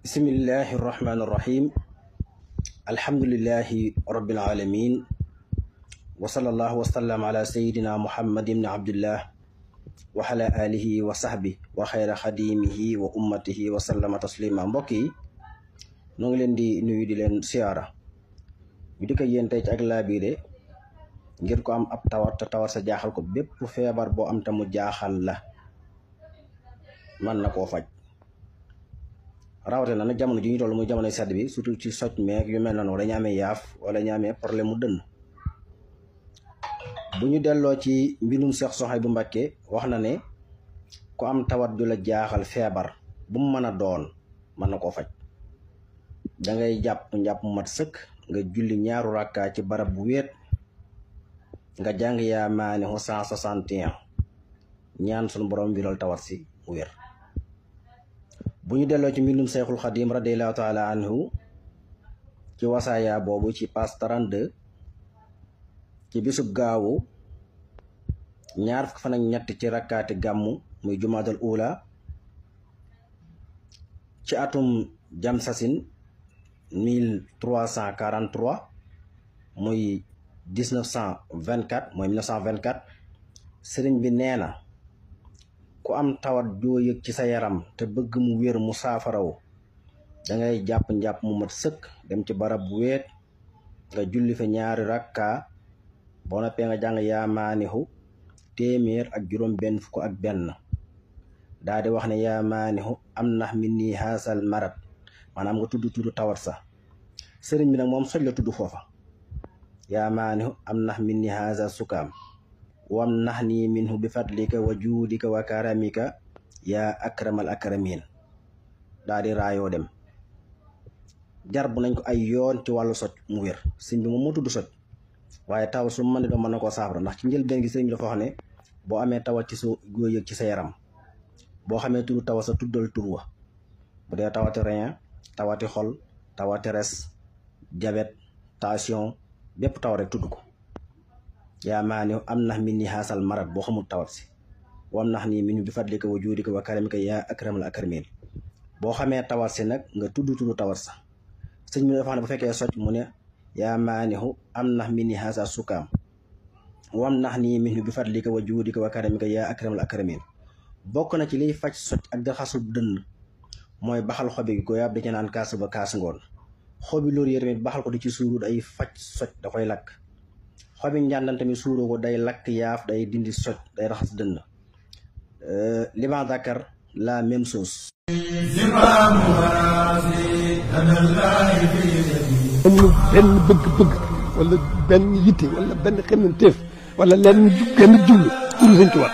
bismillahi irrahmani irrahim alhamdulilahi rabbil alamin wa sallallahu wa sallam ala sayidina muhammad ibn abdillah wa ala alihi wa sahbi wa xayra xadimihi wa ummatihi wa sallama taslima. mbokk yi noo ngi leen di nuyu di leen siyaara ñu di ko yéen tey ci ak laabiire ngir ko am ab tawat te tawat sa jaaxal ko bépp feebar boo am te mu jaaxal la man na koo faj rawatina nag jamono ji ñu toll muy jamono sedd bi surtout ci soj meeg yu mel noonu dañu amee yaaf wala ñu amee problème mu dënn. bu ñu delloo ci mbindum Seex Sohaybu Mbàkke wax na ne ku am tawat ju la jaaxal feebar bu mu mën a doon mën na koo faj. dangay jàpp njàpp mat sëkk nga julli ñaaru rakkaa ci barab bu wéet nga jàng yaa maanihu 161 ñaan sunu borom wiral tawat si mu wér. bu ñu delloo ci mbindum Seexul Xadim radiyallahu taala anhu ci wasaaya boobu ci page 32 ci bisub gaawu ñaar fukk fan ak ñett ci rakkaati gàmmu muy jumaadal ula ci atum jamsasin 1343 muy 1924 mooy 1924 sëriñ bi nee na ku am tawat joo yëg ci sa yaram te bëgg mu wér mu saafarawu dangay jàpp njàpp mu mat sëkk dem ci barab bu weet nga julli fa ñaari rakka boo noppee nga jàng yaa maanihu téeméer ak juróom benn fukk ak benn daa di wax ne yaa maanihu am nax min nii haasal marat maanaam nga tudd tawat sa sëriñ bi nag moom soj la tudd foofa yaa maanihu am nax min nii haasal sukaam wam nax nii minhu bi fadlika wa juudika wa karamika yaa akramal akramin daa di raayoo dem jar bu nañ ko ay yoon ci wàllu soj mu wér. sëñ bi moom moo tudd soj waaye taw su mën di doon mën na koo saafara ndax ci njëlbeen gi sëñ bi dafa wax ne boo amee tawat ci su góo yëg ci sa yaram boo xamee turu tawat sa tuddal tur wa bu dee tawati rein tawati xol tawati res diabète tension bépp tawat rek tudd ko yaa maa ni am nax min ni xaasal marat boo xamul tawat si wam nax nii min bi fadlika wa juudika wa karamika yaa akramal akramin boo xamee tawat si nag nga tudd turu tawat sa sëñ bi dafa xam ne bu fekkee soj mu ne yaa maanihu am nax min ni xaasal sukaam wam nax nii min bi fadlika wa juudika wa karamika yaa akramal akramin bokk na ci liy faj soj ak jaxasul dënn mooy baxal xobi gi ko yàbb di ci naan kaas ba kaas ngoon xobi loolu yee tamit baxal ko di ci suuru day faj soj da koy lakk xobi njàndan tamit suuroo ko day lakk yaaf day dindi soj day raxas dënn liban dakar la même chose. amul benn bëgg-bëgg wala benn yitte wala benn xemmanteef wala lenn benn jublu pour Sëñ Tuubaa